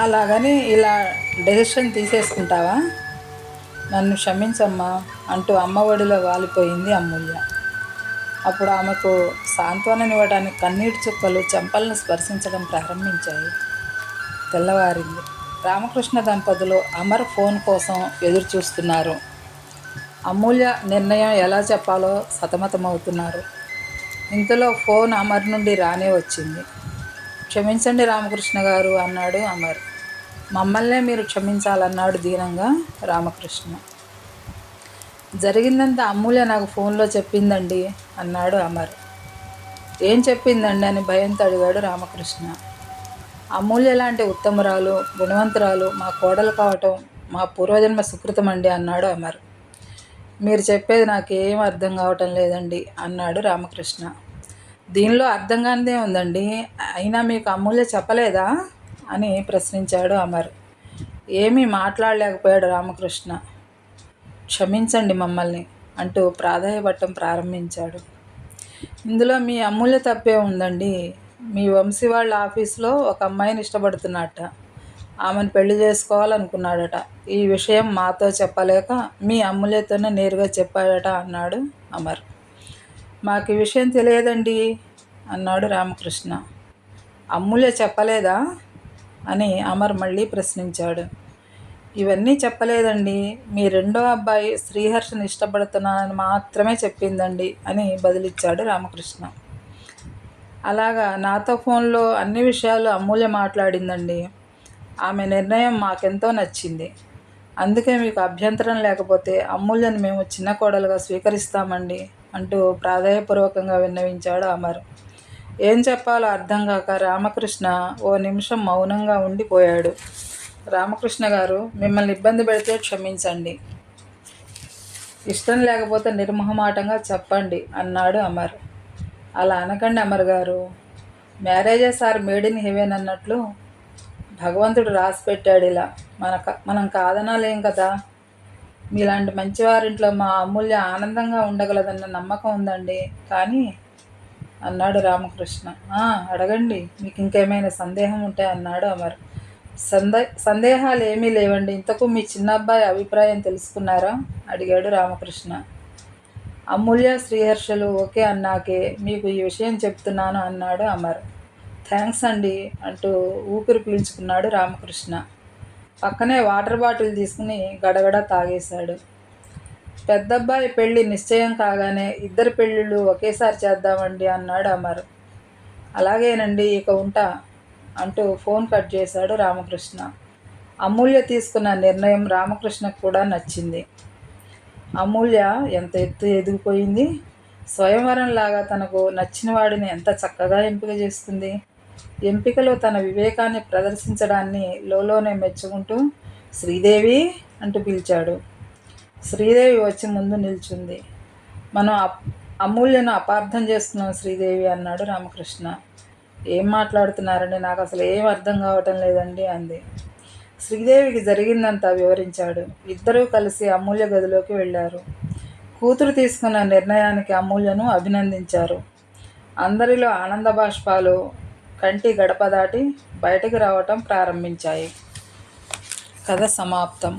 అలాగని ఇలా డెసిషన్ తీసేసుకుంటావా? నన్ను క్షమించమ్మా అంటూ అమ్మ ఒడిలో వాలిపోయింది అమూల్య. అప్పుడు ఆమెకు సాంత్వననివ్వడానికి కన్నీటి చుక్కలు చెంపలను స్పర్శించడం ప్రారంభించాయి. తెల్లవారింది. రామకృష్ణ దంపతులు అమర్ ఫోన్ కోసం ఎదురు చూస్తున్నారు. అమూల్య నిర్ణయం ఎలా చెప్పాలో సతమతమవుతున్నారు. ఇంతలో ఫోన్ అమర్ నుండి రానే వచ్చింది. క్షమించండి రామకృష్ణ గారు అన్నాడు అమర్. మమ్మల్నే మీరు క్షమించాలన్నాడు దీనంగా రామకృష్ణ. జరిగిందంతా అమూల్య నాకు ఫోన్లో చెప్పిందండి అన్నాడు అమర్. ఏం చెప్పిందండి అని భయంతో అడిగాడు రామకృష్ణ. అమూల్య లాంటి ఉత్తమురాలు, గుణవంతురాలు మా కోడలు కావటం మా పూర్వజన్మ సుకృతం అండి అన్నాడు అమర్. మీరు చెప్పేది నాకేం అర్థం కావటం లేదండి అన్నాడు రామకృష్ణ. దీనిలో అర్థం కానిదే ఉందండి, అయినా మీకు అమూల్య చెప్పలేదా అని ప్రశ్నించాడు అమర్. ఏమీ మాట్లాడలేకపోయాడు రామకృష్ణ. క్షమించండి మమ్మల్ని అంటూ ప్రాధేయపడటం ప్రారంభించాడు. ఇందులో మీ అమూల్య తప్పే ఉందండి. మీ వంశీ వాళ్ళ ఆఫీస్లో ఒక అమ్మాయిని ఇష్టపడుతున్నట్ట. ఆమెను పెళ్లి చేసుకోవాలనుకున్నాడట. ఈ విషయం మాతో చెప్పలేక మీ అమూల్యతోనే నేరుగా చెప్పాడట అన్నాడు అమర్. మాకు ఈ విషయం తెలియదండి అన్నాడు రామకృష్ణ. అమూల్య చెప్పలేదా అని అమర్ మళ్ళీ ప్రశ్నించాడు. ఇవన్నీ చెప్పలేదండి. మీ రెండో అబ్బాయి శ్రీహర్షని ఇష్టపడుతున్నానని మాత్రమే చెప్పిందండి అని బదులిచ్చాడు రామకృష్ణ. అలాగా నాతో ఫోన్లో అన్ని విషయాలు అమూల్య మాట్లాడిందండి. ఆమె నిర్ణయం మాకెంతో నచ్చింది. అందుకే మీకు అభ్యంతరం లేకపోతే అమూల్యను మేము చిన్న కోడలుగా స్వీకరిస్తామండి అంటూ ప్రాధేయపూర్వకంగా విన్నవించాడు అమర్. ఏం చెప్పాలో అర్థం కాక రామకృష్ణ ఓ నిమిషం మౌనంగా ఉండిపోయాడు. రామకృష్ణ గారు, మిమ్మల్ని ఇబ్బంది పెడితే క్షమించండి. ఇష్టం లేకపోతే నిర్మోహమాటంగా చెప్పండి అన్నాడు అమర్. అలా అనకండి అమర్ గారు. Marriages are made in heaven అన్నట్లు భగవంతుడు రాసి పెట్టాడు ఇలా. మనం కాదనాలేం కదా. మీలాంటి మంచివారింట్లో మా అమూల్య ఆనందంగా ఉండగలదన్న నమ్మకం ఉందండి. కానీ అన్నాడు రామకృష్ణ. అడగండి, మీకు ఇంకేమైనా సందేహం ఉంటే అన్నాడు అమర్. సందేహాలు ఏమీ లేవండి. ఇంతకు మీ చిన్న అబ్బాయి అభిప్రాయం తెలుసుకున్నారా అడిగాడు రామకృష్ణ. అమూల్య శ్రీహర్షలు ఓకే అన్నాకే మీకు ఈ విషయం చెప్తున్నాను అన్నాడు అమర్. థ్యాంక్స్ అండి అంటూ ఊపిరి పీల్చుకున్నాడు రామకృష్ణ. పక్కనే వాటర్ బాటిల్ తీసుకుని గడగడ తాగేశాడు. పెద్దబ్బాయి పెళ్ళి నిశ్చయం కాగానే ఇద్దరు పెళ్ళిళ్ళు ఒకేసారి చేద్దామండి అన్నాడు అమర్. అలాగేనండి, ఇక ఉంటా అంటూ ఫోన్ కట్ చేశాడు రామకృష్ణ. అమూల్య తీసుకున్న నిర్ణయం రామకృష్ణకు కూడా నచ్చింది. అమూల్య ఎంత ఎత్తు ఎదిగిపోయింది. స్వయంవరంలాగా తనకు నచ్చిన వాడిని ఎంత చక్కగా ఎంపిక చేస్తుంది. ఎంపికలో తన వివేకాన్ని ప్రదర్శించడాన్ని లోలోనే మెచ్చుకుంటూ శ్రీదేవి అంటూ పిలిచాడు. శ్రీదేవి వచ్చి ముందు నిల్చుంది. మనం అమూల్యను అపార్థం చేస్తున్నాం శ్రీదేవి అన్నాడు రామకృష్ణ. ఏం మాట్లాడుతున్నారండి, నాకు అసలు ఏం అర్థం కావటం లేదండి అంది. శ్రీదేవికి జరిగిందంతా వివరించాడు. ఇద్దరూ కలిసి అమూల్య గదిలోకి వెళ్ళారు. కూతురు తీసుకున్న నిర్ణయానికి అమూల్యను అభినందించారు. అందరిలో ఆనంద బాష్పాలు కంటి గడప దాటి బయటకు రావటం ప్రారంభించాయి. కథ సమాప్తం.